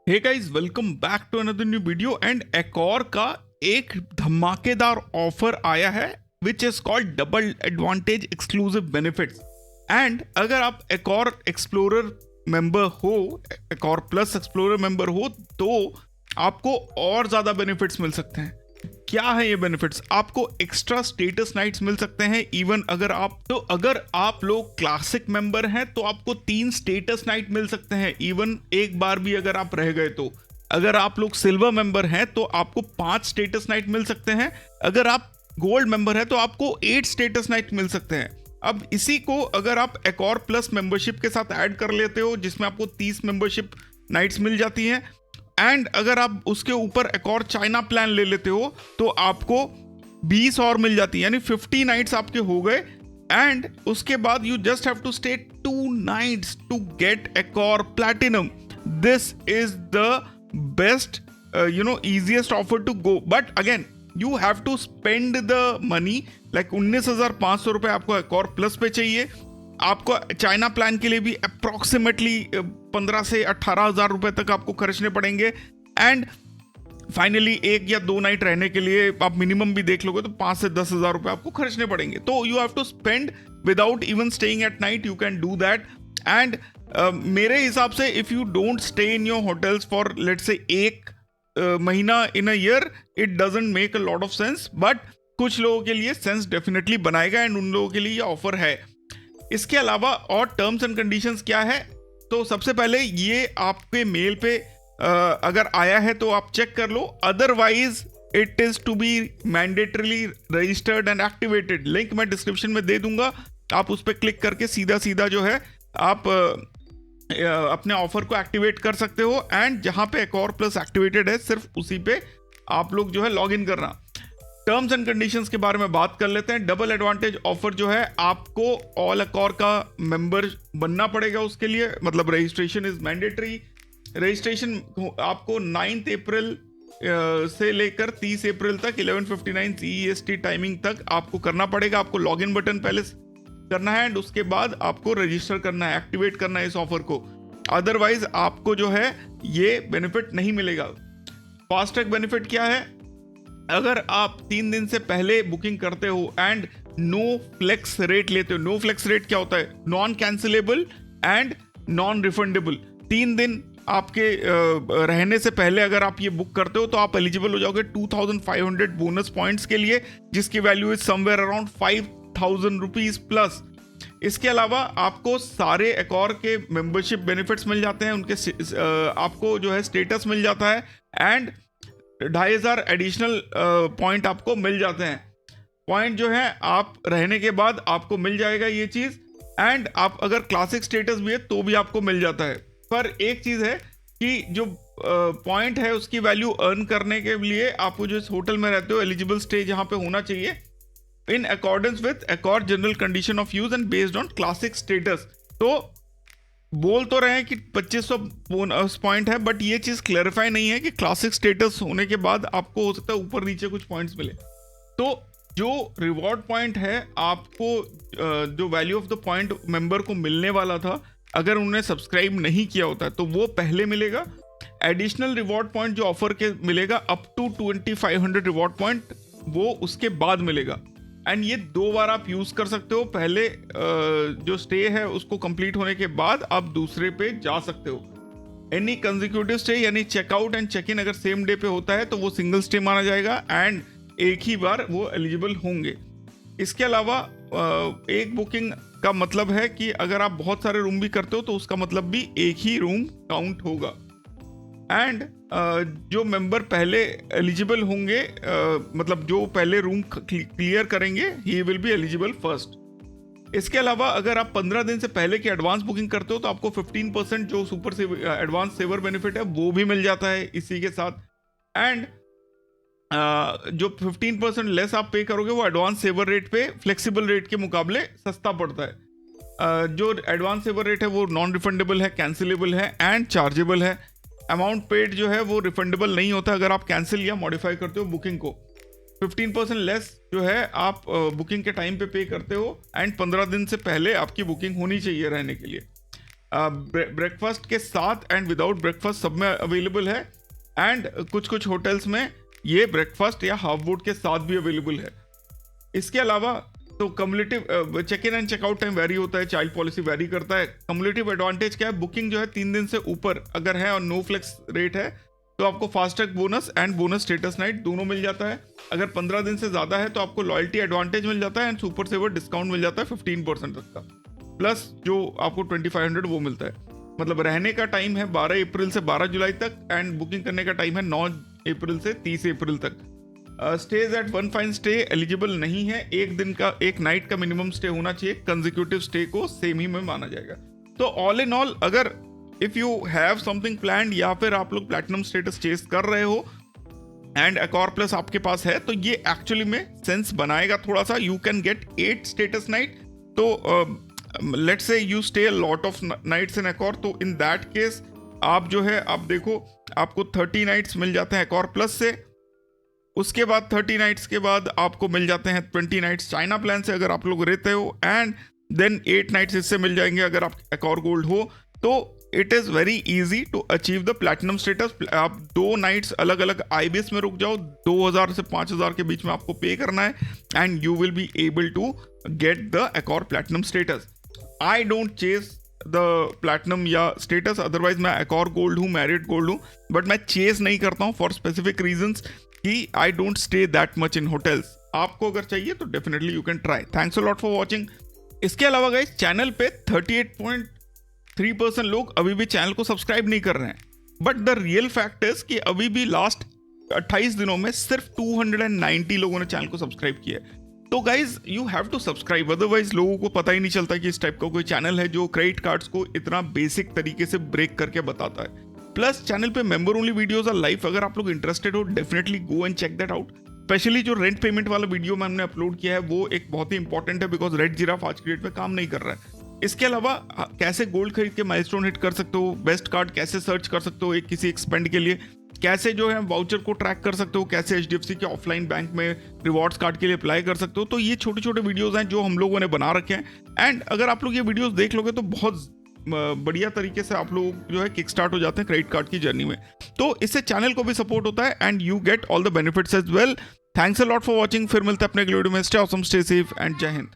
Hey guys, welcome back to another new video. And Accor का एक धमाकेदार offer आया है which is called double advantage exclusive benefits. And अगर आप एकॉर एक्सप्लोरर मेंबर हो, एकॉर प्लस एक्सप्लोरर मेंबर हो, तो आपको और ज्यादा बेनिफिट्स मिल सकते हैं। क्या है ये बेनिफिट्स? आपको एक्स्ट्रा स्टेटस नाइट्स मिल सकते हैं। इवन अगर आप लोग क्लासिक मेंबर हैं तो आपको 3 स्टेटस नाइट मिल सकते हैं। इवन एक बार भी अगर आप रह गए तो। अगर आप लोग सिल्वर मेंबर हैं तो आपको 5 स्टेटस नाइट मिल सकते हैं। अगर आप गोल्ड मेंबर हैं तो आपको 8 स्टेटस नाइट मिल सकते हैं। अब इसी को अगर आप एकॉर प्लस मेंबरशिप के साथ ऐड कर लेते हो, जिसमें आपको 30 मेंबरशिप नाइट्स मिल जाती हैं, एंड अगर आप उसके ऊपर एक और चाइना प्लान ले लेते हो तो आपको 20 और मिल जाती है, यानी 50 नाइट्स आपके हो गए। एंड उसके बाद you just have to stay 2 nights to get Accor platinum. This is the best easiest offer to go, but again you have to spend the money. Like 19,500 रुपए आपको एकॉर प्लस पे चाहिए। आपको चाइना प्लान के लिए भी अप्रॉक्सीमेटली 15 से 18,000 रुपए तक आपको खर्चने पड़ेंगे। एंड फाइनली 1 या 2 नाइट रहने के लिए आप मिनिमम भी देख लोगे तो 5 से 10,000 रुपए आपको खर्चने पड़ेंगे। तो you have to spend without even staying at night, you can do that. And मेरे हिसाब से if you don't stay in your hotels for let's say 1 महीना in a year, it doesn't make a lot of sense, but कुछ लोगों के लिए sense definitely बनाएगा and उन लोगों के लिए ये ऑफर है। इसके अलावा और टर्म्स एंड कंडीशंस क्या है, तो सबसे पहले ये आपके मेल पे अगर आया है तो आप चेक कर लो। Otherwise it is to be mandatorily registered and activated. Link मैं डिस्क्रिप्शन में दे दूंगा, आप उस पर क्लिक करके सीधा जो है आप अपने ऑफर को एक्टिवेट कर सकते हो। एंड जहां पे एकॉर प्लस एक्टिवेटेड है सिर्फ उसी पे आप लोग जो है लॉग इन करना। टर्म्स एंड कंडीशंस के बारे में बात कर लेते हैं। डबल एडवांटेज ऑफर जो है, आपको ऑल एकॉर का मेंबर बनना पड़ेगा उसके लिए, मतलब रजिस्ट्रेशन इज मैंडेटरी। रजिस्ट्रेशन आपको 9 अप्रैल से लेकर 30 अप्रैल तक 11:59 CEST टाइमिंग तक आपको करना पड़ेगा। आपको लॉगिन बटन पहले करना है एंड उसके बाद आपको रजिस्टर करना है, एक्टिवेट करना है इस ऑफर को। अदरवाइज आपको जो है ये बेनिफिट नहीं मिलेगा। फास्ट ट्रैक बेनिफिट क्या है? अगर आप 3 दिन से पहले बुकिंग करते हो एंड नो फ्लेक्स रेट लेते हो। नो फ्लेक्स रेट क्या होता है? Non cancellable and non refundable. 3 दिन आपके रहने से पहले अगर आप ये बुक करते हो तो आप एलिजिबल हो जाओगे 2,500 बोनस पॉइंट्स के लिए, जिसकी value is somewhere around 5,000 rupees plus. इसके अलावा आपको सारे एकॉर के मेंबरशिप बेनिफिट्स मिल जाते हैं, उनके आपको जो है स्टेटस मिल जाता है एंड 2,500 एडिशनल पॉइंट आपको मिल जाते हैं। पॉइंट जो है आप रहने के बाद आपको मिल जाएगा ये चीज़। एंड आप अगर क्लासिक स्टेटस भी है तो भी आपको मिल जाता है। पर एक चीज़ है कि जो पॉइंट है उसकी वैल्यू अर्न करने के लिए आपको जो इस होटल में रहते हो एलिजिबल स्टे जहाँ पे होना चाहिए in accordance with Accor general condition of use and based on classic status. तो बोल तो रहे हैं कि 2,500 बोनस पॉइंट है, बट ये चीज़ क्लैरिफाई नहीं है कि क्लासिक स्टेटस होने के बाद आपको हो सकता है ऊपर नीचे कुछ पॉइंट्स मिले। तो जो रिवॉर्ड पॉइंट है, आपको जो value of the point member को मिलने वाला था, अगर उन्होंने सब्सक्राइब नहीं किया होता तो वो पहले मिलेगा। एडिशनल रिवॉर्ड पॉइंट जो ऑफर के मिलेगा अप टू 2,500 रिवॉर्ड पॉइंट, वो उसके बाद मिलेगा। एंड ये 2 बार आप यूज कर सकते हो। पहले जो स्टे है उसको कंप्लीट होने के बाद आप दूसरे पे जा सकते हो। एनी कंसेक्यूटिव स्टे यानी चेकआउट एंड चेक इन अगर सेम डे पे होता है तो वो सिंगल स्टे माना जाएगा एंड एक ही बार वो एलिजिबल होंगे। इसके अलावा एक बुकिंग का मतलब है कि अगर आप बहुत सारे रूम भी करते हो तो उसका मतलब भी एक ही रूम काउंट होगा। एंड जो मेंबर पहले एलिजिबल होंगे, मतलब जो पहले रूम क्लियर करेंगे, he will be eligible first. इसके अलावा अगर आप 15 दिन से पहले की एडवांस बुकिंग करते हो तो आपको 15% जो super saver advance saver benefit है वो भी मिल जाता है इसी के साथ। एंड जो 15% लेस आप पे करोगे वो एडवांस सेवर रेट पे फ्लेक्सिबल रेट के मुकाबले सस्ता पड़ता है। जो एडवांस सेवर रेट है वो नॉन रिफंडेबल है, कैंसिलेबल है एंड चार्जेबल है। अमाउंट पेड जो है वो रिफंडेबल नहीं होता अगर आप कैंसिल या मॉडिफाई करते हो बुकिंग को। 15% लेस जो है आप बुकिंग के टाइम पे करते हो एंड 15 दिन से पहले आपकी बुकिंग होनी चाहिए रहने के लिए। ब्रेकफास्ट के साथ एंड विदाउट ब्रेकफास्ट सब में अवेलेबल है, एंड कुछ कुछ होटल्स में ये ब्रेकफास्ट या हाफ बोर्ड के साथ भी अवेलेबल है। इसके अलावा तो cumulative check in and checkout time very होता है, चाइल्ड पॉलिसी वेरी करता है। कम्युलेटिव एडवांटेज क्या है, बुकिंग जो है 3 दिन से ऊपर अगर है और नो फ्लेक्स रेट है तो आपको fast track bonus and bonus status night दोनों मिल जाता है। अगर 15 दिन से ज़्यादा है तो आपको लॉयल्टी एडवांटेज मिल जाता है एंड सुपर सेवर डिस्काउंट मिल जाता है 15% तक का, प्लस जो आपको 2500 वो मिलता है। मतलब रहने का टाइम है 12 अप्रैल से 12 जुलाई तक एंड बुकिंग करने का टाइम है 9 अप्रैल से 30 अप्रैल तक। Stage at one fine stay eligible नहीं है, एक नाइट का मिनिमम स्टे होना चाहिए, कंसेक्यूटिव स्टे को सेम ही में माना जाएगा। तो ऑल इन ऑल अगर if you have something planned या फिर आप लोग प्लैटिनम स्टेटस चेस कर रहे हो एंड एकॉर प्लस आपके पास है तो ये एक्चुअली में सेंस बनाएगा थोड़ा सा। You can get 8 status night, तो let's say you stay a lot of nights in Accor, तो इन दैट केस आप जो है आप देखो आपको 30 नाइट्स मिल जाते हैं एकॉर प्लस से। उसके बाद 30 नाइट्स के बाद आपको मिल जाते हैं 20 नाइट्स चाइना प्लान से अगर आप लोग रहते हो, एंड देन 8 नाइट्स इससे मिल जाएंगे अगर आप एकॉर गोल्ड हो। तो it is very easy to achieve the platinum status. आप 2 नाइट्स अलग अलग IBS में रुक जाओ, 2000 से 5000 के बीच में आपको पे करना है and you will be able to get the Accor platinum status. I don't chase the platinum या स्टेटस, अदरवाइज मैं एकॉर गोल्ड हूँ, मैरिट गोल्ड हूँ, बट मैं चेस नहीं करता हूँ फॉर स्पेसिफिक रीजंस कि I don't stay that much in hotels. आपको अगर चाहिए तो definitely you can try. Thanks a lot for watching. इसके अलावा गाइस चैनल पे 38.3% लोग अभी भी चैनल को सब्सक्राइब नहीं कर रहे हैं, but the real fact is कि अभी भी लास्ट 28 दिनों में सिर्फ 290 लोगों ने चैनल को सब्सक्राइब किया है। तो guys you have to subscribe, otherwise लोगों को पता ही नहीं चलता कि इस टाइप का कोई चैनल है जो क्रेडिट कार्ड्स को इतना बेसिक तरीके से ब्रेक करके बताता है। प्लस चैनल पे member only videos are live, अगर आप लोग इंटरेस्टेड हो definitely go and check that out. Specially जो रेंट पेमेंट वाला वीडियो मैंने अपलोड किया है वो एक बहुत ही इंपॉर्टेंट है, बिकॉज रेड जिराफ आज की डेट में काम नहीं कर रहा है। इसके अलावा कैसे गोल्ड खरीद के माइलस्टोन हिट कर सकते हो, बेस्ट कार्ड कैसे सर्च कर सकते हो एक किसी एक्सपेंड के लिए, कैसे जो है वाउचर को ट्रैक कर सकते हो, कैसे HDFC के ऑफलाइन बैंक में रिवॉर्ड्स कार्ड के लिए अप्लाई कर सकते हो। तो ये छोटे छोटे वीडियोस हैं जो हम लोगों ने बना रखे हैं, एंड अगर आप लोग ये वीडियोस देख लोगे तो बहुत बढ़िया तरीके से आप लोग जो है किक स्टार्ट हो जाते हैं क्रेडिट कार्ड की जर्नी में। तो इससे चैनल को भी सपोर्ट होता है and you get all the benefits as well. Thanks a lot for watching. फिर मिलते हैं अपने अगले वीडियो में। Stay awesome, stay safe and जय हिंद।